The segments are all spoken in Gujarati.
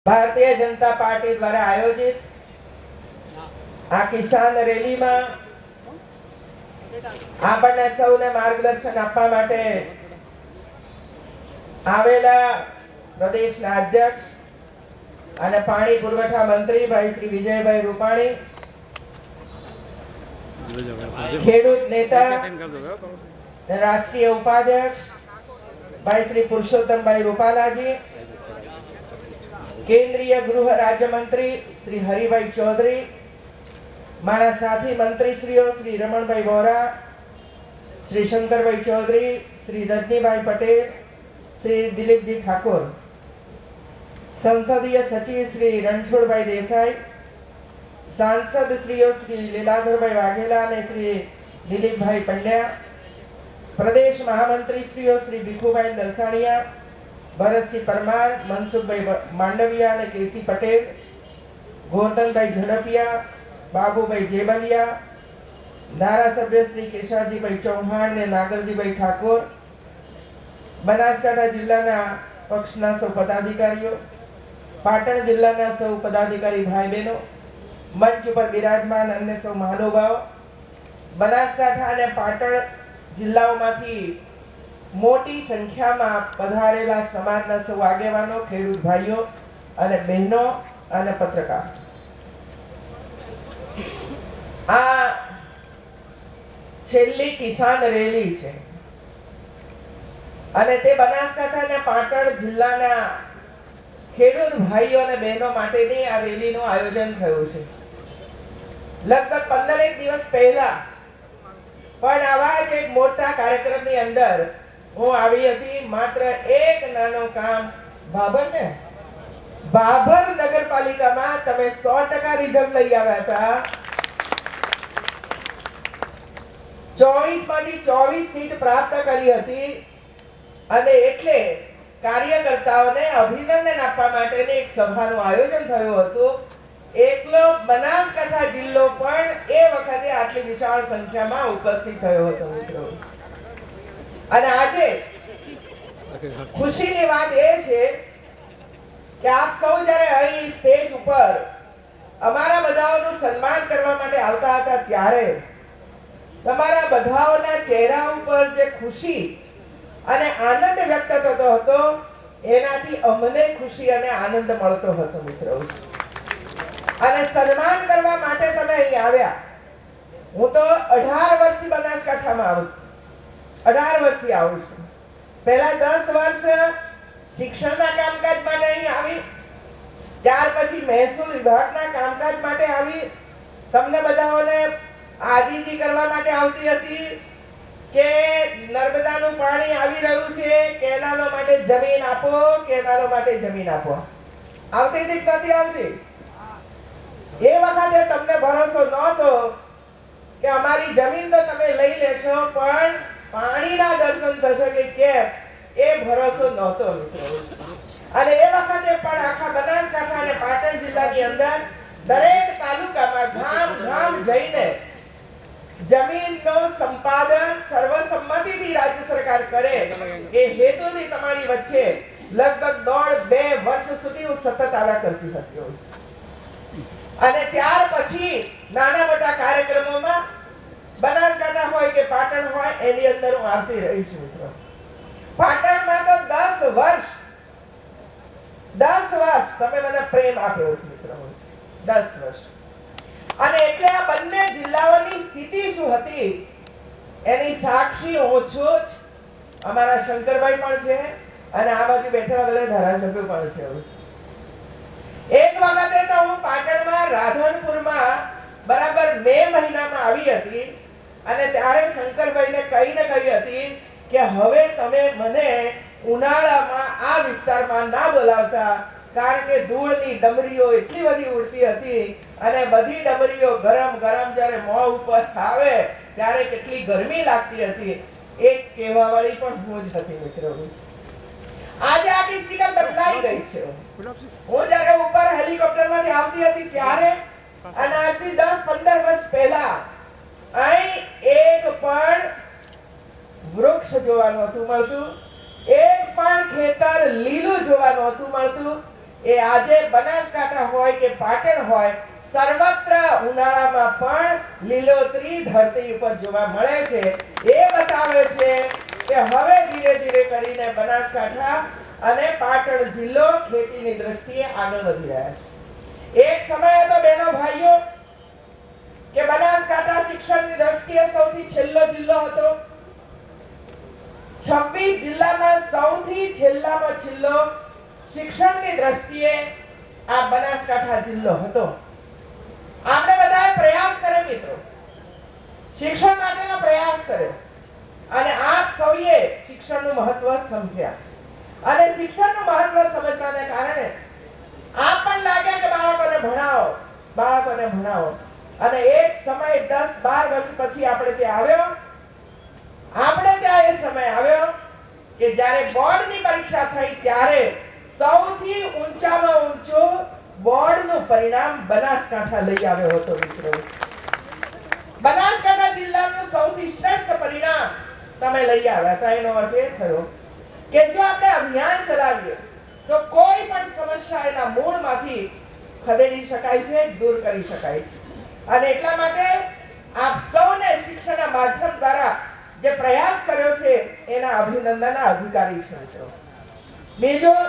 ભારતીય જનતા પાર્ટી દ્વારા આયોજિત આ કિસાન રેલીમાં આપણને સૌને માર્ગદર્શન આપવા માટે આવેલા પ્રદેશના અધ્યક્ષ અને પાણી પુરવઠા મંત્રી ભાઈ શ્રી વિજયભાઈ રૂપાણી, ખેડૂત નેતા રાષ્ટ્રીય ઉપાધ્યક્ષ ભાઈ શ્રી પુરુષોત્તમભાઈ રૂપાલાજી, केंद्रीय गृह राज्य मंत्री श्री हरिभाई चौधरी, मारा साथी मंत्री श्रीओ श्री रमण भाई वोरा, श्री शंकर भाई चौधरी, श्री रजनी भाई पटेल, श्री दिलीप जी ठाकुर, संसदीय सचिव श्री रणछोड़ भाई देसाई, सांसद श्रीओ श्री लीलाधर भाई वाघेला ने श्री दिलीप भाई पंड्या, प्रदेश महामंत्री श्रीओ श्री भिखू भाई दलसाणिया, भरत सिंह परमार, मनसुख भाई मांडविया ने केसी पटेल, गोवर्धन भाई झड़पिया, बाबू भाई जेबलिया, धारासभ्य श्री केशाजी भाई चौहान ने नागरजी भाई ठाकुर, बनासकांठा जिल्लाना पक्षना सौ पदाधिकारीओ, पाटण जिल्लाना सौ पदाधिकारी भाई बहनों, मंच पर विराजमान अन्य सौ महानुभाव, बनासकांठा અને પાટણ જિલ્લાઓમાંથી મોટી સંખ્યામાં પધારેલા સમાજના સૌ આગેવાનો, ખેડૂત ભાઈઓ અને બહેનો અને પત્રકાર, આ છેલ્લી કિસાન રેલી છે અને તે બનાસકાંઠા અને પાટણ જિલ્લાના ખેડૂત ભાઈઓ અને બહેનો માટેની આ રેલીનું આયોજન થયું છે. લગભગ 15 દિવસ પહેલા પણ આવા જ એક મોટા કાર્યક્રમની અંદર હું આવી હતી. માત્ર એક નાનો કામ, બાબર નગરપાલિકામાં તમે 100% રિઝલ્ટ લઈ આવ્યા હતા. 24 માંથી 24 સીટ પ્રાપ્ત કરી હતી અને એટલે કાર્યકર્તાઓને અભિનંદન આપવા માટેની એક સભાનું આયોજન થયું હતું. એકલો બનાસકાંઠા જિલ્લો પણ એ વખતે આટલી વિશાળ સંખ્યામાં ઉપસ્થિત થયો હતો મિત્રો. અને આજે ખુશીની વાત એ છે કે આપ સૌ જ્યારે અહીં સ્ટેજ ઉપર અમારા બધાઓનું સન્માન કરવા માટે આવતા હતા ત્યારે તમારા બધાઓના ચહેરા ઉપર જે ખુશી અને આનંદ વ્યક્ત થતો હતો એનાથી અમને ખુશી અને આનંદ મળતો હતો મિત્રો. અને સન્માન કરવા માટે તમે અહીં આવ્યા. હું તો 18 વર્ષથી બનાસકાંઠામાં આવું, 18 વર્ષથી આવું છું. પહેલા 10 વર્ષ શિક્ષણના કામકાજ માટે અહીં આવી, ત્યાર પછી મહેસૂલ વિભાગના કામકાજ માટે આવી. તમને બધાઓને આજીજી કરવા માટે આવતી હતી કે નર્મદાનું પાણી આવી રહ્યું છે, કેનાલો માટે જમીન આપો, કેનાલો માટે જમીન આપો. આવતી હતી કે નથી આવતી? એ વખતે તમને ભરોસો નહોતો કે અમારી જમીન તો તમે લઈ લેશો પણ પાણીના દર્શન થશે કે કેમ, એ ભરોસો નહોતો મિત્રો. અને એ વખતે પણ આખા બનાસકાંઠા અને પાટણ જિલ્લાની અંદર દરેક તાલુકામાં ગામ ગામ જઈને જમીનનો સંપાદન સર્વસંમતિથી રાજ્ય સરકાર કરે એ હેતુથી તમારી વચ્ચે લગભગ 1.5-2 વર્ષ સુધી હું સતત આવ્યા કરતી હતી. અને ત્યાર પછી નાના મોટા કાર્યક્રમોમાં બનાસકાંઠા હોય કે પાટણ હોય એની અંદર હું આવતી રહી છું મિત્રો. પાટણમાં તો 10 વર્ષ તમે મને પ્રેમ આપ્યો છે મિત્રો, 10 વર્ષ. અને એટલે આ બંને જિલ્લાઓની સ્થિતિ શું હતી એની સાક્ષી હું છું જ. અમારા શંકરભાઈ પણ છે અને આ બાજુ બેઠેલા બધા ધારાસભ્યો પણ છે. એક વખતે તો હું પાટણમાં રાધનપુરમાં બરાબર મે મહિનામાં આવી હતી અને ત્યારે શંકરભાઈને કહીને કહી હતી કે હવે તમે મને ઉનાળામાં આ વિસ્તારમાં ના બોલાવતા, કારણ કે ધૂળની ડમરીઓ એટલી બધી ઉડતી હતી અને બધી ડમરીઓ ગરમ ગરમ જ્યારે મોં ઉપર આવે ત્યારે કેટલી ગરમી લાગતી હતી. એક કહેવાવાળી પણ હું જ હતી મિત્રો. આજે આખી સ્થિતિ બદલાઈ ગઈ છે. હું જ્યારે ઉપર હેલિકોપ્ટરમાંથી આવતી હતી ત્યારે અને આજથી 10-15 વર્ષ પહેલા અહીં એક પણ વૃક્ષ જોવા નહોતું મળતું, એક પણ ખેતર લીલું જોવા નહોતું મળતું. એ આજે બનાસકાંઠા હોય કે પાટણ હોય, સર્વત્ર ઉનાળામાં પણ લીલોતરી ધરતી ઉપર જોવા મળે છે. એ બતાવે છે કે હવે ધીરે ધીરે કરીને બનાસકાંઠા અને પાટણ જિલ્લો ખેતીની દ્રષ્ટિએ આગળ વધી રહ્યા છે. એક સમય હતો બહેનો ભાઈઓ કે બનાસકાંઠા શિક્ષણની દ્રષ્ટિએ સૌથી છેલ્લો જિલ્લો હતો. 26 જિલ્લામાં સૌથી છેલ્લામાં છેલ્લો શિક્ષણની દ્રષ્ટિએ આ બનાસકાંઠા જિલ્લો હતો. આપણે બધાએ પ્રયાસ કર્યો મિત્રો, શિક્ષણ માટેનો પ્રયાસ કર્યો અને આપ સૌએ શિક્ષણનું મહત્વ સમજ્યા અને શિક્ષણનું મહત્વ સમજવાને કારણે આપ પણ લાગે કે બાળકોને ભણાવો અને એક સમય 10-12 વર્ષ પછી આપણે ત્યાં આવ્યો. આપણે ત્યાં એ સમય આવ્યો કે જ્યારે બોર્ડની પરીક્ષા થઈ ત્યારે સૌથી ઊંચામાં ઊંચું બોર્ડનું પરિણામ બનાસકાંઠા લઈ આવ્યો હતો મિત્રો. બનાસકાંઠા જિલ્લાનું સૌથી શ્રેષ્ઠ પરિણામ તમે લઈ આવ્યા હતા. એનો અર્થ એ થયો કે જો આપણે અભિયાન ચલાવીએ તો કોઈ પણ સમસ્યા એના મૂળમાંથી ખદેડી શકાય છે, દૂર કરી શકાય છે. અને એટલા માટે આપ સૌને શિક્ષણના માધ્યમ દ્વારા જે પ્રયાસ કર્યો છે એના અભિનંદનના અધિકારી છે મિત્રો. બીજું,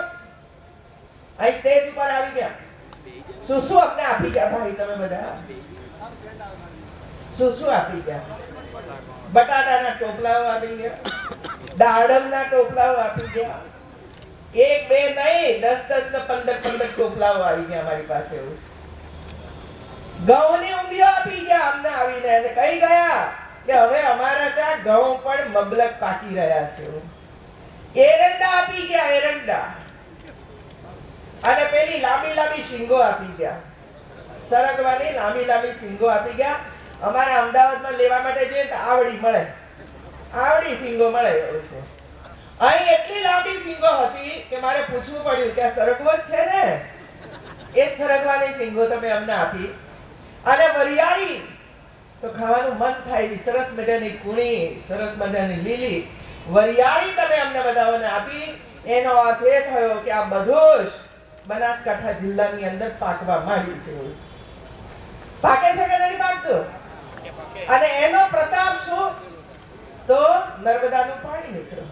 આ સ્ટેજ ઉપર આવી ગયા, શું અમને આપી ગયા ભાઈ? તમે બધા શું આપી ગયા? બટાટાના ટોપલાઓ આપી ગયા, દાડમના ટોપલાઓ આપી ગયા. 1-2 નહીં, 10-10 ને 15-15 ટોપલાઓ આવી ગયા અમારી પાસે. એવું ઘઉંની ઊંબીઓ આપી ગયા અમને આવીને અને કહી ગયા કે હવે અમારા ત્યાં ઘઉં પણ મબલક પાકી રહ્યા છે. એરંડા આપી ગયા, એરંડા. અને પેલી લાંબી લાંબી શીંગો આપી ગયા, સરગવાની લાંબી લાંબી શીંગો આપી ગયા. અમારા અમદાવાદમાં લેવા માટે જોઈએ તો આવડી મળે, આવડી શીંગો મળે એવું છે. અહીં એટલી લાંબી શીંગો હતી કે મારે પૂછવું પડ્યું કે આ સરગવો જ છે ને? એ સરગવાની શીંગો તમે અમને આપી. અને વરિયાળી તો ખાવાનું મન થાય, સરસ મજાની કુણી, સરસ મજાની લીલી વરિયાળી તમે અમને બધાઓને આપી. એનો અર્થ એ થયો કે આ બધું જ બનાસકાંઠા જિલ્લાની અંદર પાકવા માંડ્યું છે. પાકે છે કે નથી પાકતું? અને એનો પ્રતાપ શું? તો નર્મદાનું પાણી મિત્રો.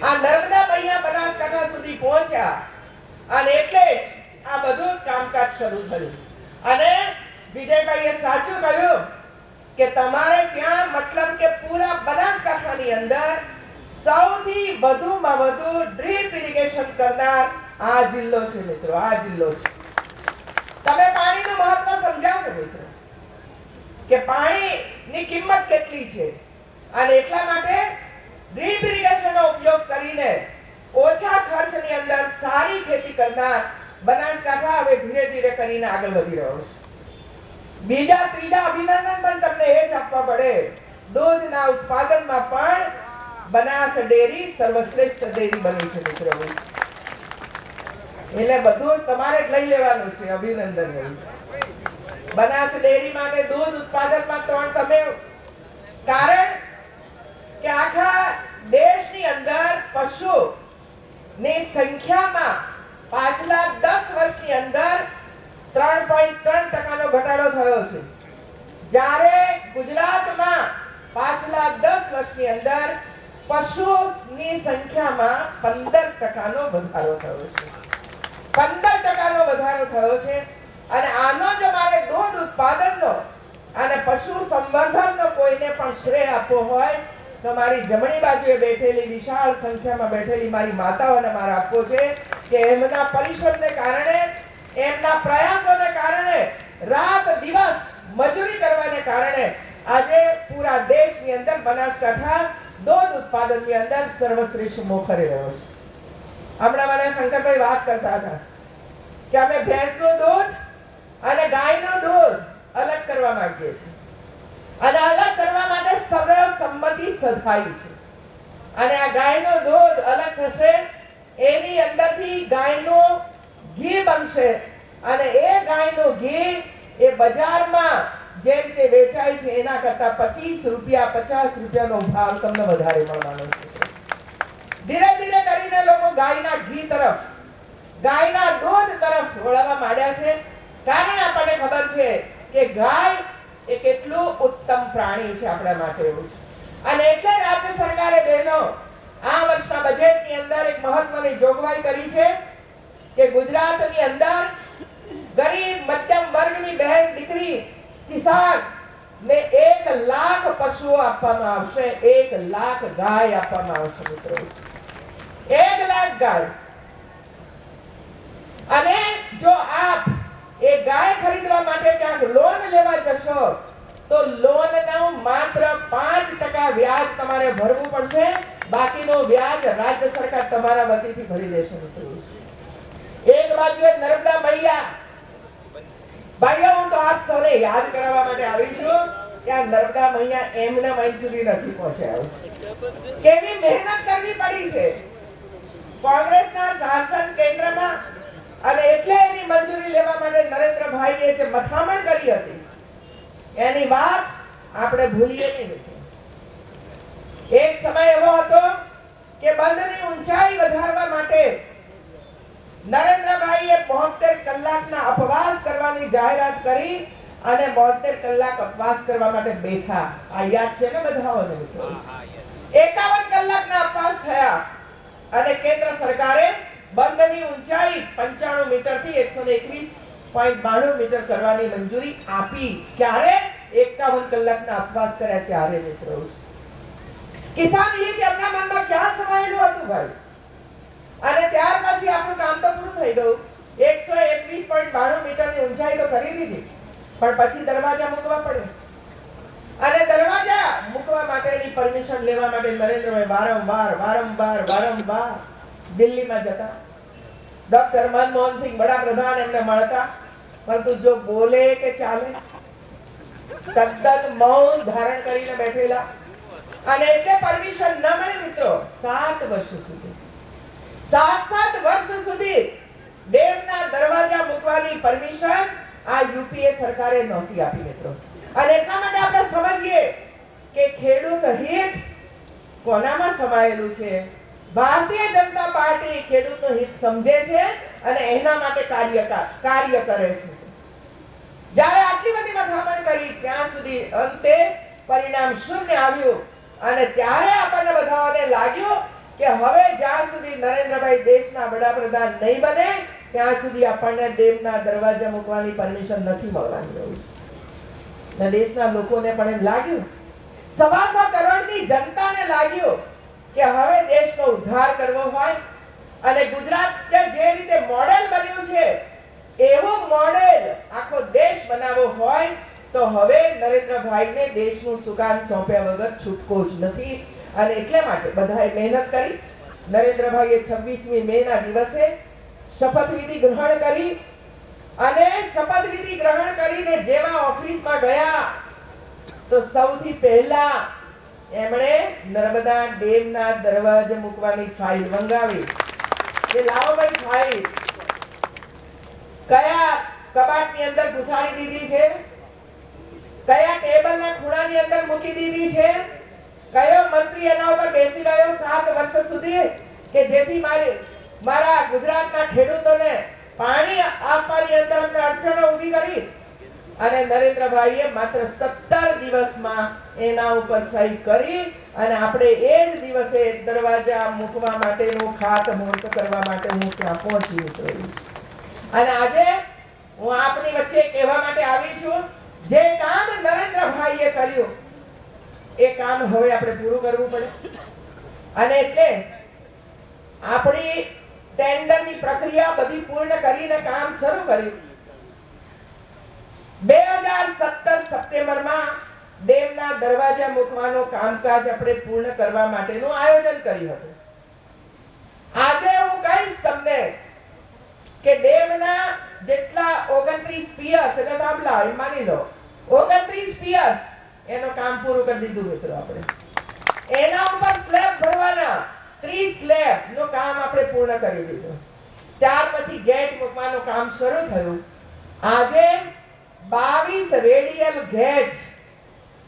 આ નર્મદા અહીંયા બનાસકાંઠા સુધી પહોંચ્યા અને એટલે જ આ બધું જ કામકાજ શરૂ થયું. અને વિજયભાઈએ સાચું કહ્યું કે તમારે ત્યાં મતલબ કે પૂરા બનાસકાંઠાની અંદર સૌથી વધુમાં વધુ ડ્રીપ ઇરિગેશન કરનાર આ જિલ્લો છે મિત્રો, આ જિલ્લો છે. તમે પાણીનું મહત્વ સમજાશો મિત્રો કે પાણીની કિંમત કેટલી છે અને એટલા માટે ડ્રીપ ઇરિગેશનનો ઉપયોગ કરીને ઓછા ખર્ચની અંદર સારી ખેતી કરનાર બનાસકાંઠા હવે ધીરે ધીરે કરીને આગળ વધી રહ્યો છે. બીજા ત્રીજા અભિનંદન પણ તમને એ જ આપવા પડે, દૂધના ઉત્પાદનમાં પણ બનાસ ડેરી સર્વશ્રેષ્ઠ ડેરી બની છે મિત્રો. એટલે બધું તમારે જ લઈ લેવાનું છે અભિનંદન. બનાસ ડેરી માટે દૂધ ઉત્પાદનમાં તો તમે, કારણ કે આખા દેશની અંદર પશુ ની સંખ્યામાં પાછલા 10 વર્ષની અંદર 3.3% ઘટાડો થયો છે, જ્યારે ગુજરાતમાં પાછલા 10 વર્ષની અંદર પશુની સંખ્યામાં 15% વધારો થયો છે. 15% વધારો થયો છે. અને આનો જો મારે દૂધ ઉત્પાદનનો અને પશુ સંવર્ધનનો કોઈને પણ શ્રેય આપવો હોય તો મારી જમણી બાજુએ બેઠેલી વિશાળ સંખ્યામાં બેઠેલી મારી માતાઓને મારે આપવો છે કે એમના પરિશ્રમને કારણે, એમના પ્રયાસોને કારણે, રાત દિવસ મજૂરી કરવાને કારણે આજે પૂરા દેશની અંદર બનાસકાંઠા દૂધ ઉત્પાદનની અંદર સર્વશ્રેષ્ઠ મોખરે રહ્યો છે. હમણાં મને શંકરભાઈ વાત કરતા હતા કે અમે ભેંસનું દૂધ અને ગાયનું દૂધ અલગ કરવા માંગીએ છીએ અને અલગ કરવા માટે સર્વસંમતિ સધાઈ છે. અને આ ગાયનું દૂધ અલગ થશે, એની અંદરથી ગાયનું ઘી બનશે અને એ ગાયનું ઘી એ બજારમાં જે રીતે વેચાય છે એના કરતા 25 રૂપિયા 50 રૂપિયાનો ભાવ તમને વધારે મળવાનો છે. ધીરે ધીરે કરીને લોકો ગાયના ઘી તરફ ગાયના દૂધ તરફ વળવા માંડ્યા છે, કારણ આપણને ખબર છે કે ગાય એ કેટલું ઉત્તમ પ્રાણી છે આપણા માટે એવું છે. અને એટલે રાજ્ય સરકારે બહેનો આ વર્ષના બજેટની અંદર એક મહત્વની જોગવાઈ કરી છે કે ગુજરાતની અંદર ગરીબ મધ્યમ વર્ગની બહેન દીકરી કિસાન ને 1 લાખ પશુઓ આપવામાં આવશે, 1 લાખ ગાય આપવામાં આવશે મિત્રો, 1 લાખ ગાય. અને જો આપ એ ગાય ખરીદવા માટે ક્યાંક લોન લેવા જશો તો લોનનું માત્ર 5% વ્યાજ તમારે ભરવું પડશે, બાકીનું વ્યાજ રાજ્ય સરકાર તમારા વતીથી ભરી દેશે મિત્રો. એક બાજુએ નર્મદા મૈયા, ભાઈઓ હું તો આપ સૌને યાદ કરાવવા માટે આવી છું કે આ નર્મદા મૈયા એમને મઈ સુધી નથી પહોંચ્યા. કેવી મહેનત કરવી પડી છે કોંગ્રેસના શાસન કેન્દ્રમાં, અને એટલે એની મંજૂરી લેવા માટે નરેન્દ્રભાઈએ જે મથામણ કરી હતી એની વાત આપણે ભૂલીએ નહીં. એક સમય એવો હતો કે બંધની ઊંચાઈ વધારવા માટે નરેન્દ્રભાઈએ 72 કલાકના ઉપવાસ કરવાની જાહેરાત કરી અને 72 કલાક ઉપવાસ કરવા માટે બેઠા. આ યાદ છે ને બધાઓને મિત્રો? 51 કલાકના ઉપવાસ થયા અને કેન્દ્ર સરકારે બંધની ઊંચાઈ 95 મીટર થી 121.92 મીટર કરવાની મંજૂરી આપી. ક્યારે? 51 કલાકના ઉપવાસ કર્યા ત્યારે મિત્રો. કિસાન હિત એમના મનમાં ક્યાં સમાયેલું હતું ભાઈ? અને ત્યાર પછી આપણું કામ તો પૂરું થઈ ગયું. 121.92 મીટરની ઊંચાઈ તો કરી દીધી, પણ પછી દરવાજા મૂકવા પડે. અને દરવાજા મૂકવા માટેની પરમિશન લેવા માટે નરેન્દ્રભાઈ વારંવાર દિલ્હીમાં જતા. ડોક્ટર મનમોહનસિંહ વડાપ્રધાન એમને મળતા, પરંતુ જો બોલે કે ચાલે તદ્દન મૌન ધારણ કરીને બેઠેલા. અને એટલે પરમિશન ન મળે મિત્રો. 7 વર્ષ સુધી 7 વર્ષ સુધી ડેમના દરવાજા મૂકવાની પરમિશન આ યુપીએ સરકારે નહોતી આપી મિત્રો. અને એટલા માટે આપણે સમજીએ કે ખેડૂત હિત કોનામાં સમાયેલું છે. ભારતીય જનતા પાર્ટી ખેડૂતનું હિત સમજે છે અને એના માટે કાર્ય કરે છે. જ્યારે આટલી બધી મથામણ કરી ત્યાં સુધી અંતે પરિણામ શૂન્ય આવ્યું અને ત્યારે આપણને બધાને લાગ્યું કે હવે જ્યાં સુધી નરેન્દ્રભાઈ દેશના વડાપ્રધાન નહીં બને ત્યાં સુધી આપણને ડેમના દરવાજા મૂકવાની પરમિશન નથી મળવાની. અને દેશના લોકોને પણ એમ લાગ્યું, 1.25 કરોડની જનતાને લાગ્યું કે હવે દેશનો ઉદ્ધાર કરવો હોય અને ગુજરાત જે રીતે મોડેલ બન્યું છે એવું મોડેલ આખો દેશ બનાવવો હોય તો હવે નરેન્દ્રભાઈને દેશનું સુકાન સોંપ્યા વગર છૂટકો જ નથી. અને એટલે માટે બધાએ મહેનત કરી. નરેન્દ્રભાઈએ 26મી મેના દિવસે શપથવિધિ ગ્રહણ કરી અને શપથવિધિ ગ્રહણ કરીને જેવા ઓફિસમાં ગયા તો સૌથી પહેલા એમણે નર્મદા ડેમના દરવાજા મૂકવાની ફાઇલ મંગાવી. કે લાવો ભાઈ ફાઇલ કયા કબાટની અંદર ઘુસાડી દીધી છે, કયા ટેબલના ખૂણાની અંદર મૂકી દીધી છે, કયો મંત્રી એના ઉપર બેસી રહ્યો 7 વર્ષ સુધી કે જેથી મારા ગુજરાતના ખેડૂતોને પાણી આપવાની અંદર અમને અડચણો ઊભી કરી. અને નરેન્દ્રભાઈએ માત્ર 17 દિવસમાં એના ઉપર સહી કરી અને આપણે એ જ દિવસે દરવાજા મૂકવા માટેનું ખાતમુહૂર્ત કરવા માટે હું ત્યાં પહોંચી છું. અને આજે હું આપની વચ્ચે કહેવા માટે આવી છું, જે કામ નરેન્દ્રભાઈએ કર્યું એ કામ હવે આપણે પૂરું કરવું પડે. અને એટલે આપણી ટેન્ડરની પ્રક્રિયા બધી પૂર્ણ કરીને કામ શરૂ કર્યું. 2017 સપ્ટેમ્બરમાં ડેમના દરવાજા મૂકવાનું કામકાજ આપણે પૂર્ણ કરવા માટેનું આયોજન કર્યું હતું. આજે હું કહીશ તમને કે ડેમના જેટલા 29 પિયર્સ એટલે થાંભલા માની લો 29 પિયર્સ એનું કામ પૂરું કરી દીધું મિત્રો. આપણે એના ઉપર સ્લેબ ભરવાના 30 સ્લેબ નું કામ આપણે પૂર્ણ કરી દીધું. ત્યાર પછી ગેટ મૂકવાનું કામ શરૂ થયું. આજે 22 રેડિયલ ગેટ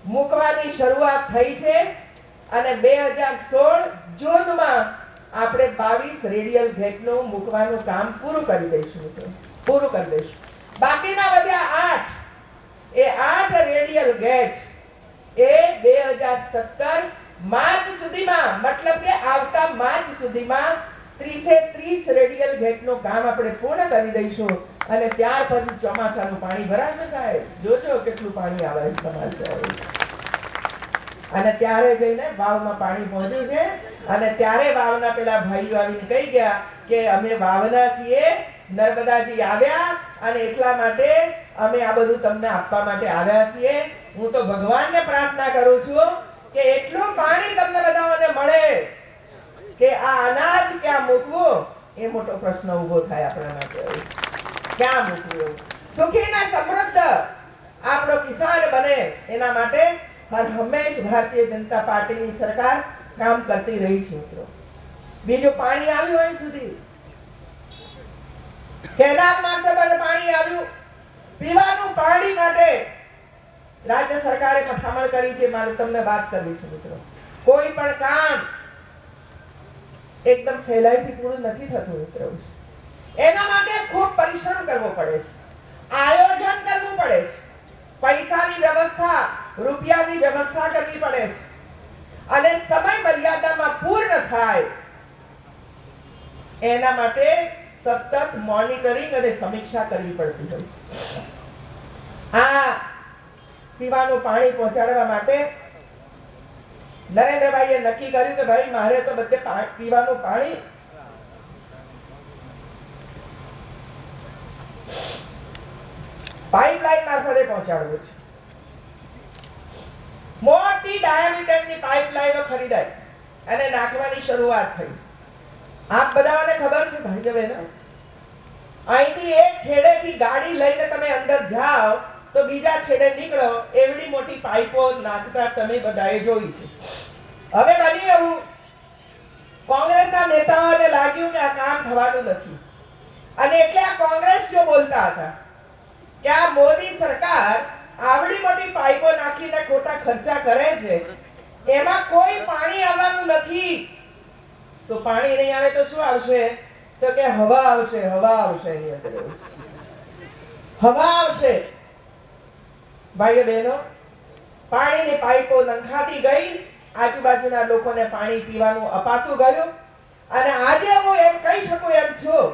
મૂકવાની શરૂઆત થઈ છે અને 2016 જૂનમાં આપણે 22 રેડિયલ ગેટનું મૂકવાનું કામ પૂરું કરી દઈશું મિત્રો, પૂરું કરી દઈશું. બાકીના વધ્યા 8. એ 8 રેડિયલ ગેટ એ 2017 માર્ચ સુધીમાં, મતલબ કે આવતા માર્ચ સુધીમાં 30 રેડિયલ ગેટનું કામ આપણે પૂર્ણ કરી દઈશું અને ત્યાર પછી ચોમાસાનું પાણી ભરાશે સાહેબ. જોજો કેટલું પાણી આવે છે તમારે ત્યાં. અને ત્યારે જઈને વાવમાં પાણી પહોંચ્યું છે અને ત્યારે વાવના પેલા ભાઈઓ આવીને કહી ગયા કે અમે વાવના છીએ, નર્મદાજી આવ્યા અને એટલા માટે અમે આ બધું તમને આપવા માટે આવ્યા છીએ. હું તો ભગવાનને પ્રાર્થના કરું છું કે એટલું પાણી તમને બધાને મળે કે આ અનાજ ક્યાં મૂકવું એ મોટો પ્રશ્ન ઊભો થાય આપણા માટે. ક્યાં મૂકવું? સુખી ને સમૃદ્ધ આપણો કિસાન બને એના માટે હર હંમેશ ભારતીય જનતા પાર્ટીની સરકાર કામ કરતી રહી છે મિત્રો. બીજું પાણી આવ્યું અહીં સુધી, કેનાલ મારફતે પાણી આવ્યું. પીવાનું પાણી માટે રાજ્ય સરકારે મથામણ કરી છે. મારે તમને વાત કરવી છે મિત્રો. કોઈ પણ કામ એકદમ સહેલાઈથી પૂરું નથી થતું મિત્રો. એના માટે ખૂબ પરિશ્રમ કરવો પડે છે, આયોજન કરવું પડે છે, પૈસાની વ્યવસ્થા, રૂપિયાની વ્યવસ્થા કરવી પડે છે અને સમય મર્યાદામાં પૂર્ણ થાય એના માટે સતત મોનિટરિંગ અને સમીક્ષા કરવી પડતી હોય છે. આ પીવાનું પાણી પહોંચાડવા માટે નરેન્દ્રભાઈએ નક્કી કર્યું કે ભાઈ મારે તો બધે પીવાનું પાણી પાઇપલાઇન મારફતે પહોંચાડવું છે. મોટી ડાયામીટરની પાઇપલાઇનો ખરીદાઈ અને નાખવાની શરૂઆત થઈ. આપ બધાને ખબર છે ભાઈઓ બહેનો, અહીંથી એક છેડેથી ગાડી લઈને તમે અંદર જાઓ તો બીજા છેડે નીકળો એવડી મોટી પાઇપો નાખતા તમે બધાએ જોઈ છે. હવે બન્યું એવું, કોંગ્રેસના નેતાઓને લાગ્યું કે આ કામ થવાનું નથી અને એટલે આ કોંગ્રેસીઓ બોલતા હતા કે આ મોદી સરકાર આવડી મોટી પાઇપો નાખીને ખોટા ખર્ચા કરે છે, એમાં કોઈ પાણી આવવાનું નથી. તો પાણી નહીં આવે તો શું આવશે? તો કે હવા આવશે, હવા આવશે, એની અંદર હવા આવશે. ભાઈઓ બહેનો, પાણીની પાઇપો નંખાતી ગઈ, આજુબાજુના લોકોને પાણી પીવાનું અપાતું ગયું અને આજે હું એમ કહી શકું એમ છું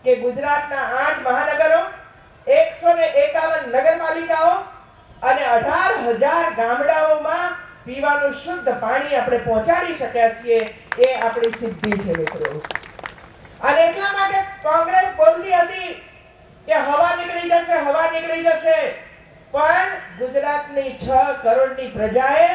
કે ગુજરાતના 8 મહાનગરો, 151 નગરપાલિકાઓ અને 18,000 ગામડાઓમાં પીવાનું શુદ્ધ પાણી આપણે પહોંચાડી શક્યા છીએ. એ આપણી સિદ્ધિ છે મિત્રો. અને એટલા માટે કોંગ્રેસ બોલતી હતી કે હવા નીકળી જશે, હવા નીકળી જશે, પણ ગુજરાતની 6 કરોડની પ્રજાએ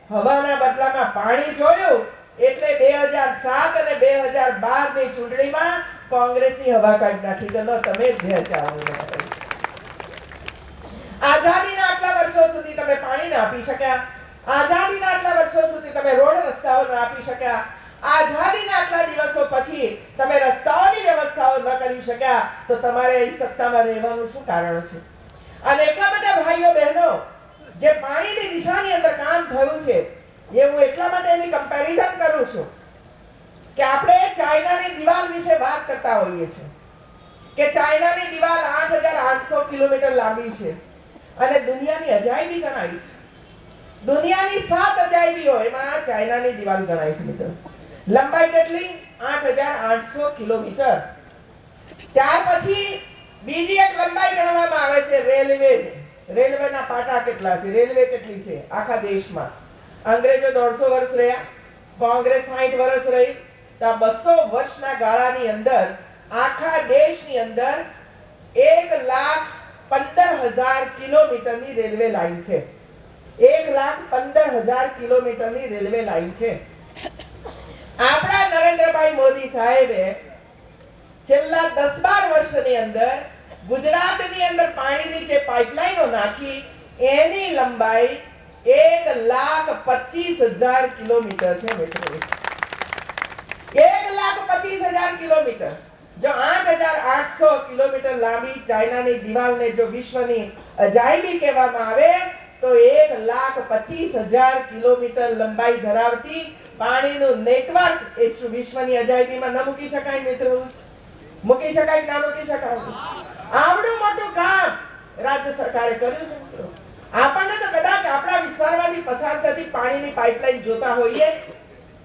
હવાના બદલામાં પાણી જોયું. એટલે 2007 અને 2012 ની ચૂંટણીમાં કોંગ્રેસની હવા કાઢી નાખી કે તમે જ ભેચાવો. આઝાદીના આટલા વર્ષો સુધી તમે પાણી ના આપી શક્યા, આઝાદીના આટલા વર્ષો સુધી તમે રોડ રસ્તાઓ ના આપી શક્યા, આઝાદીના આટલા દિવસો પછી તમે રસ્તાઓની વ્યવસ્થાઓ ન કરી શક્યા, તો તમારે અહીં સત્તામાં રહેવાનું શું કારણ છે? અને એટલા માટે ભાઈઓ બહેનો, જે પાણીની દિશાની અંદર કામ થયું છે એ હું એટલા માટે એની કમ્પેરિઝન કરું છું કે આપણે ચાઇનાની દિવાલ વિશે વાત કરતા હોઈએ છીએ કે ચાઇનાની દિવાલ 8,800 કિલોમીટર લાંબી છે અને દુનિયાની અજાયબી ગણાય છે. દુનિયાની 7 અજાયબીઓ એમાં ચાઇનાની દિવાલ ગણાય છે મિત્રો. લંબાઈ કેટલી? 8,800 કિલોમીટર. ત્યાર પછી બીજી એક લંબાઈ ગણવામાં આવે છે રેલવે. રેલવેના પાટા કેટલા છે, રેલવે કેટલી છે આખા દેશમાં? અંગ્રેજો 150 વર્ષ રહ્યા, કોંગ્રેસ 60 વર્ષ રહી, તો 200 વર્ષના ગાળાની અંદર આખા દેશની અંદર 1,15,000 કિલોમીટરની રેલવે લાઈન છે. 1,15,000 કિલોમીટરની રેલવે લાઈન છે. આપણા નરેન્દ્રભાઈ મોદી સાહેબે છેલ્લા 10-12 વર્ષની અંદર ગુજરાતની અંદર પાણીની જે પાઇપલાઈનો નાખી એની લંબાઈ 1,25,000 કિલોમીટર છે મિત્રો. 1,25,000 કિલોમીટર. જો 8,800 કિલોમીટર લાંબી ચાઇનાની દિવાલને જો વિશ્વની અજાયબી કહેવામાં આવે તો 1,25,000 કિલોમીટર લંબાઈ ધરાવતી પાણીનું નેટવર્ક એ શું વિશ્વની અજાયબીમાં ન મૂકી શકાય મિત્રો? મૂકી શકાય કે ના મૂકી શકાય? આવડું મોટું કામ રાજ્ય સરકારે કર્યું છે મિત્રો. આપણને તો કદાચ આપણા વિસ્તારમાંથી પસાર થતી પાણીની પાઇપલાઇન જોતા હોઈએ,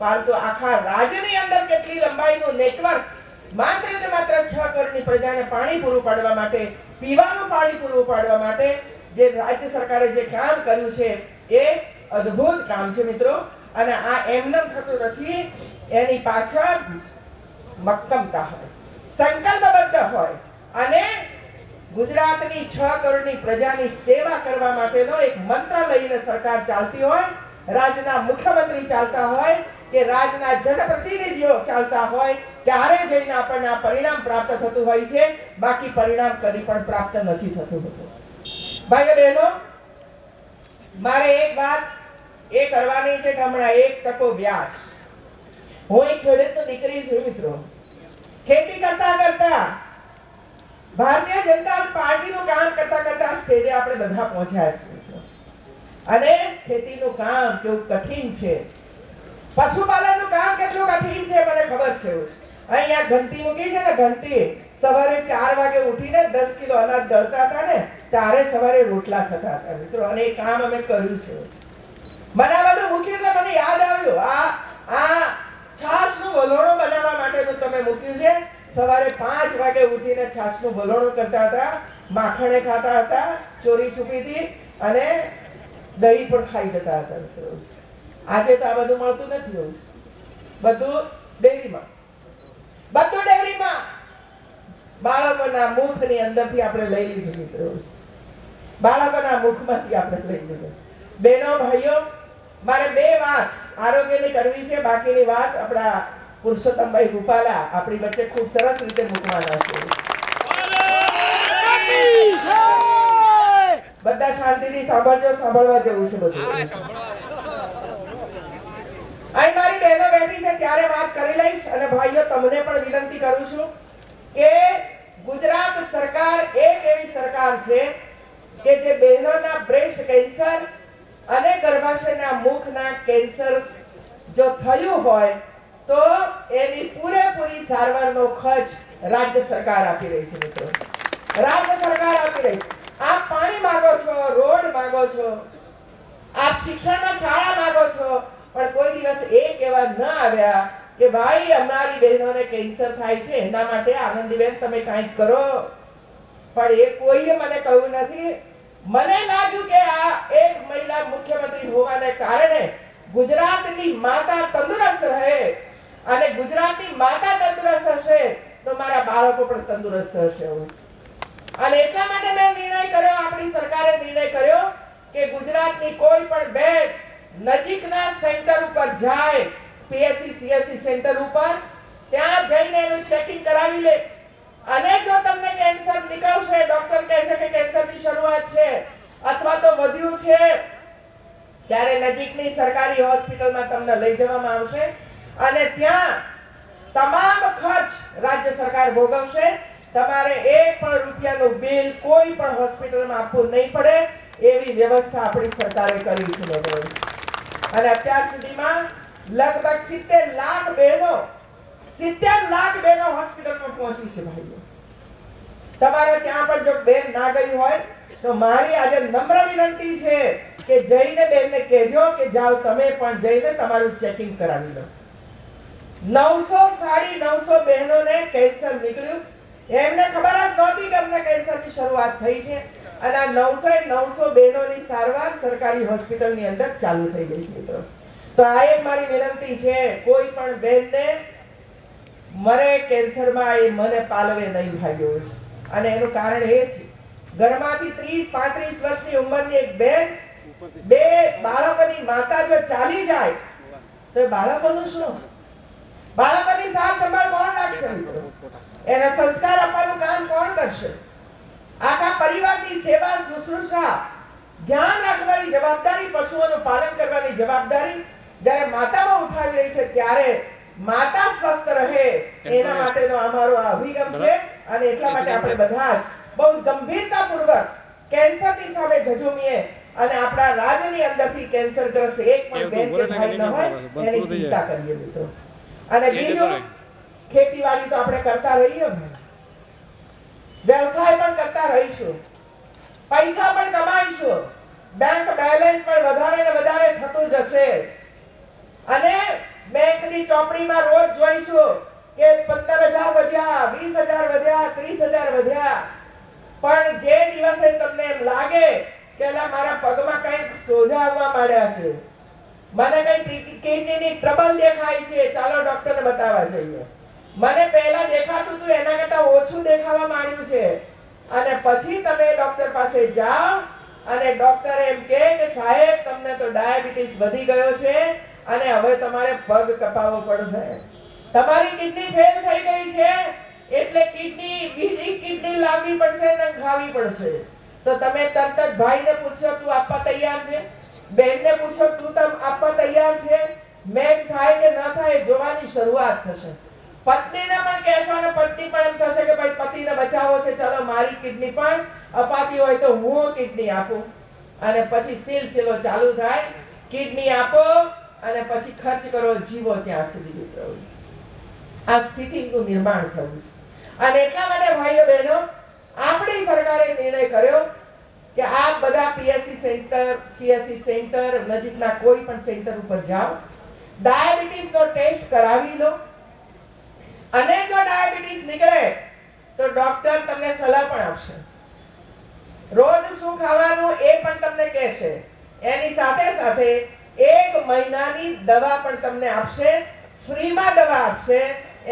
પરંતુ આખા રાજ્યની અંદર કેટલી લંબાઈનું નેટવર્ક માત્ર ને માત્ર 6 કરોડની પ્રજાને પાણી પૂરું પાડવા માટે, પીવાનું પાણી પૂરું પાડવા માટે જે રાજ્ય સરકારે જે કામ કર્યું છે એ અદ્ભુત કામ છે મિત્રો. અને આ એમનેમ થતું નથી, એની પાછળ મક્કમતા હોય, સંકલ્પબદ્ધ હોય અને ગુજરાતની 6 કરોડની પ્રજાની સેવા કરવા માટેનો એક મંત્ર લઈને સરકાર ચાલતી હોય, રાજ્યના મુખ્યમંત્રી ચાલતા હોય કે રાજ્યના જનપ્રતિનિધિઓ ચાલતા હોય, ત્યારે જઈને આપણને આ પરિણામ પ્રાપ્ત થતું હોય છે. બાકી પરિણામ કદી પણ પ્રાપ્ત નથી થતું હોતું. ભાઈઓ બહેનો, મારે એક વાત એ કરવાની છે કે હમણાં 1% વ્યાસ, હું એક ખેડૂતની દીકરી છું મિત્રો. ખેતી કરતા કરતા ભારતીય જનતા પાર્ટીનું કામ કરતા કરતા સ્ટેજે આપણે બધા પહોંચ્યા છીએ મિત્રો. અને ખેતીનું કામ કેવું કઠિન છે, પશુપાલનનું કામ કેટલું કઠિન છે મને ખબર છે. અહીંયા ઘંટી મૂકી છે ને, ઘંટી સવારે 4 વાગે ઉઠીને 10 કિલો અનાજ દળતા હતા ને, ત્યારે સવારે રોટલા થતા હતા મિત્રો. અને એ કામ અમે કર્યું છે. મને આ બધું મૂક્યું એટલે મને યાદ આવ્યું, આ છાશનું વલોણું બનાવવા માટેનું તમે મૂક્યું છે. સવારે 5 વાગે ઉઠીને છાશનું વલોણું કરતા હતા, માખણે ખાતા હતા ચોરી છુપીથી, અને દહીં પણ ખાઈ જતા હતા મિત્રો. આજે તો આ બધું મળતું નથી. બધું ડેરીમાં, બધું ડેરીમાં. બાળકોના મુખની અંદરથી આપણે લઈ લીધું મિત્રો. બાળકોના મુખમાંથી આપણે લઈ લીધું. બહેનો ભાઈઓ, મારે 2 વાત આરોગ્યની કરવી છે. બાકીની વાત આપણા પુરુષોત્તમભાઈ રૂપાલા આપણી વચ્ચે ખૂબ સરસ રીતે મૂકવાના છે. બધા શાંતિથી સાંભળજો, સાંભળવા જેવું છે બધું. અહીં મારી બહેનો બેઠી છે ત્યારે વાત કરી લઈશ. અને ભાઈઓ, તમને પણ વિનંતી કરું છું કે ગુજરાત સરકાર એક એવી સરકાર છે કે જે બહેનોના બ્રેસ્ટ કેન્સર અને ગર્ભાશયના મુખના કેન્સર જો થયું હોય તો એની પૂરેપૂરી સારવારનો ખર્ચ રાજ્ય સરકાર આપી રહી છે મિત્રો. રાજ્ય સરકાર આપી રહી છે. આપ પાણી માંગો છો, રોડ માંગો છો, આપ શિક્ષણમાં શાળા માંગો છો, પણ કોઈ દિવસ એ કહેવા ન આવ્યા કે ભાઈ અમારી બહેનોને કેન્સર થાય છે, એના માટે આનંદીબેન તમે કંઈક કરો. પણ એ કોઈએ મને કહ્યું નથી. મને લાગ્યું કે આ એક મહિલા મુખ્યમંત્રી હોવાને કારણે ગુજરાતની માતા તંદુરસ્ત રહે, અને ગુજરાતની માતા તંદુરસ્ત હશે તો મારા બાળકો પણ તંદુરસ્ત હશે. અને એટલા માટે મેં નિર્ણય કર્યો, આપણી સરકારે નિર્ણય કર્યો કે ગુજરાતની કોઈ પણ બેન નજીકના સેન્ટર ઉપર જાય, પીએસસી સીએસસી સેન્ટર ઉપર, ત્યાં જઈને એનું ચેકિંગ કરાવી લે. અને જો તમને કેન્સર નીકળશે, ડોક્ટર કહે છે કે કેન્સરની શરૂઆત છે અથવા તો વધ્યું છે, ત્યારે નજીકની સરકારી હોસ્પિટલમાં તમને લઈ જવામાં આવશે અને ત્યાં તમામ ખર્ચ રાજ્ય સરકાર ભોગવશે. તમારે 1 પણ રૂપિયાનું બિલ કોઈ પણ હોસ્પિટલમાં આપવું નહીં પડે, એવી વ્યવસ્થા આપણી સરકારે કરી છે લોકો. અને અત્યાર સુધીમાં લગભગ 70 લાખ બહેનો હોસ્પિટલમાં પહોંચી છે ભાઈઓ. તમારે ત્યાં પણ જો બેન ના ગઈ હોય તો મારી આજે નમ્ર વિનંતી છે કે જઈને બેનને કહેજો કે જાઓ તમે પણ જઈને તમારું ચેકિંગ કરાવી લો. 900 બહેનોને કેન્સર નીકળ્યું, એમને ખબર જ નહોતી કે અમને કેન્સરની શરૂઆત થઈ છે. અને આ 900 બહેનોની સારવાર સરકારી હોસ્પિટલની અંદર ચાલુ થઈ ગઈ છે મિત્રો. તો આ એક મારી વિનંતી છે, કોઈ પણ બહેનને મરે કેન્સરમાં એ મને પાલવે નહીં ભાઈઓ. અને એનું કારણ એ છે, ઘરમાંથી 30-35 વર્ષની ઉંમરની એક બેન 2 બાળકોની માતા જો ચાલી જાય તો એ બાળકોનું શું? બાળકોની સાર સંભાળ કોણ રાખશે મિત્રો? એને સંસ્કાર આપવાનું કામ કોણ કરશે? આખા પરિવારની સેવા શુશ્રૂષા ધ્યાન રાખવાની જવાબદારી, પશુઓનું પાલન કરવાની જવાબદારી જ્યારે માતામાં ઉઠાવી રહી છે, ત્યારે માતા સ્વસ્થ રહે એના માટેનો અમારો આ અભિગમ છે. અને એટલા માટે આપણે બધા જ બહુ ગંભીરતાપૂર્વક કેન્સરની સામે ઝઝૂમીએ. અને આપણા રાજ્યની અંદરથી કેન્સરગ્રસ્ત એક પણ બેન કે ભાઈ ન હોય એની ચિંતા કરીએ મિત્રો. અને બીજું, ખેતીવાડી તો આપણે કરતા રહીએ, વ્યવસાય પણ કરતા રહીશું, પૈસા પણ કમાઈશું, બેંક બેલેન્સ પણ વધારે ને વધારે થતું જશે અને બેંકની ચોપડીમાં રોજ જોઈશું કે 15,000 વધ્યા, 20,000 વધ્યા, 30,000 વધ્યા. પણ જે દિવસે તમને એમ લાગે કે મારા પગમાં કંઈક સોજા આવવા માંડ્યા છે, મને કંઈક કિડનીની ટ્રબલ દેખાય છે, ચાલો ડોક્ટરને બતાવવા જઈએ, મને પહેલા દેખાતું હતું એના કરતાં ઓછું દેખાવા માંડ્યું છે, અને પછી તમે ડોક્ટર પાસે જાઓ અને ડોક્ટર એમ કહે કે સાહેબ તમને તો ડાયાબિટીસ વધી ગયો છે અને હવે તમારે પગ કપાવવો પડશે, તમારી કિડની ફેલ થઈ ગઈ છે એટલે બીજી કિડની લાવવી પડશે અને ખાવી પડશે. તો તમે તરત જ ભાઈને પૂછો તું આપવા તૈયાર છે, બહેનને પૂછો તું આપવા તૈયાર છે. મેચ થાય કે ન થાય જોવાની શરૂઆત થશે. પત્નીને પણ કહેશો અને પત્ની પણ એમ થશે કે ભાઈ પતિને બચાવો છે, ચાલો મારી કિડની પણ અપાતી હોય તો હું કિડની આપું, અને પછી સિલસિલો ચાલુ થાય, કિડની આપો અને પછી ખર્ચ કરો, જીવો ત્યાં સુધી મિત્રો. આ સ્થિતિનું નિર્માણ થયું છે. અને એટલા માટે ભાઈઓ બહેનો આપણી સરકારે નિર્ણય કર્યો કે આ બધા પીએસસી સેન્ટર, સીએસસી સેન્ટર, નજીકના કોઈ પણ સેન્ટર ઉપર જાઓ, ડાયાબિટીસનો ટેસ્ટ કરાવી લો, અને જો ડાયાબિટીસ નીકળે તો ડોક્ટર તમને સલાહ પણ આપશે, રોજ શું ખાવાનું એ પણ તમને કહેશે, એની સાથે સાથે 1 મહિનાની દવા પણ તમને આપશે, ફ્રીમાં દવા આપશે,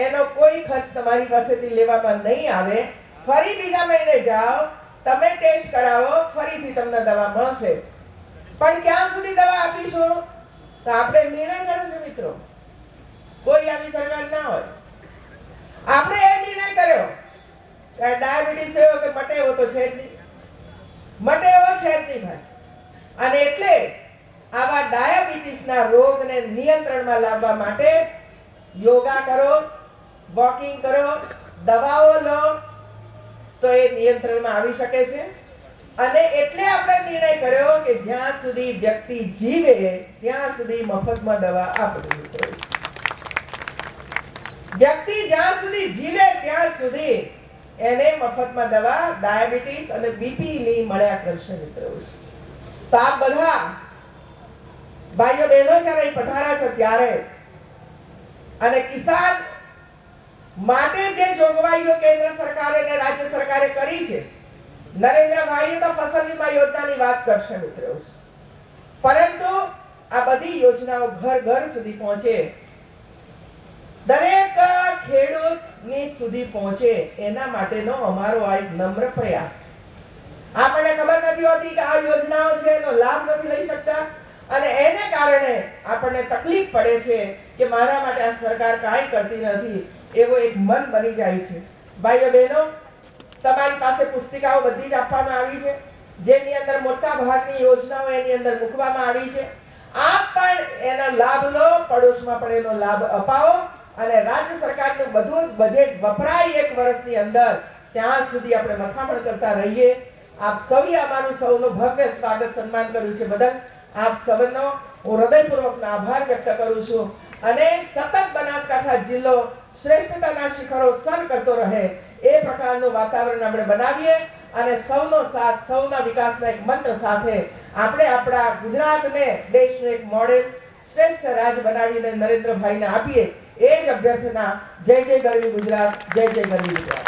એનો કોઈ ખર્ચ તમારી પાસેથી લેવામાં નહીં આવે. ફરી બીજા મહિને જાઓ, તમે ટેસ્ટ કરાવો, ફરીથી તમને દવા મળશે. પણ ક્યાં સુધી દવા આપીશું? તો આપણે નિર્ણય કર્યો છે મિત્રો, કોઈ આવી સરકાર ના હોય. આપણે એ નિર્ણય કર્યો કે ડાયાબિટીસ એવો કે મટે એવો તો છે જ નહીં, મટે એવો છે જ નહીં ભાઈ. અને એટલે આવા ડાયાબિટીસના રોગને નિયંત્રણમાં લાવવા માટે યોગા કરો, વોકિંગ કરો, દવાઓ લો, તો એ નિયંત્રણમાં આવી શકે છે. અને એટલે આપણે નિર્ણય કર્યો કે જ્યાં સુધી વ્યક્તિ જીવે ત્યાં સુધી મફતમાં દવા આપવી જોઈએ. વ્યક્તિ જ્યાં સુધી જીવે ત્યાં સુધી એને મફતમાં દવા ડાયાબિટીસ અને બીપી ની મળ્યા કરશે મિત્રો. તો આ બધા ભાઈઓ બહેનો જ્યારે પધાર્યા છે ત્યારે અને કિસાન માટે જે જોગવાઈઓ કેન્દ્ર સરકારે અને રાજ્ય સરકારે કરી છે, નરેન્દ્રભાઈએ તો ફસલ વીમા યોજનાની વાત કરશે મિત્રો, પરંતુ આ બધી યોજનાઓ ઘર ઘર સુધી પહોંચે, દરેક ખેડૂતની સુધી પહોંચે, એના માટેનો અમારો આ એક નમ્ર પ્રયાસ છે. આપણને ખબર નથી હોતી કે આ યોજનાઓ છે એનો લાભ નથી લઈ શકતા, અને એને કારણે આપણને તકલીફ પડે છે કે મારા માટે આ સરકાર કાંઈ કરતી નથી, એવો એક મન બની જાય છે. ભાઈઓ બહેનો, તમારી પાસે પુસ્તિકાઓ બધી જ આપવામાં આવી છે, જેની અંદર મોટા ભાગની યોજનાઓ એની અંદર મૂકવામાં આવી છે. આપ પણ એનો લાભ લો, પડોશમાં પણ એનો લાભ અપાવો, અને રાજ્ય સરકારનું બધું બજેટ વપરાય 1 વર્ષની અંદર, ત્યાં સુધી આપણે મથામણ કરતા રહીએ. આપ સૌએ અમારું સૌનું ભવ્ય સ્વાગત સન્માન કર્યું છે બદલ આપ સૌનો હું હૃદયપૂર્વકનો આભાર વ્યક્ત કરું છું. અને સતત બનાસકાંઠા જિલ્લો શ્રેષ્ઠતાના શિખરો સર કરતો રહે એ પ્રકારનું વાતાવરણ આપણે બનાવીએ, અને સૌનો સાથ, સૌના વિકાસના એક મંત્ર સાથે આપણે આપણા ગુજરાતને દેશનું એક મોડેલ શ્રેષ્ઠ રાજ્ય બનાવીને નરેન્દ્રભાઈને આપીએ, એ જ અભ્યર્થના. જય જય ગરવી ગુજરાત, જય જય ગરવી ગુજરાત.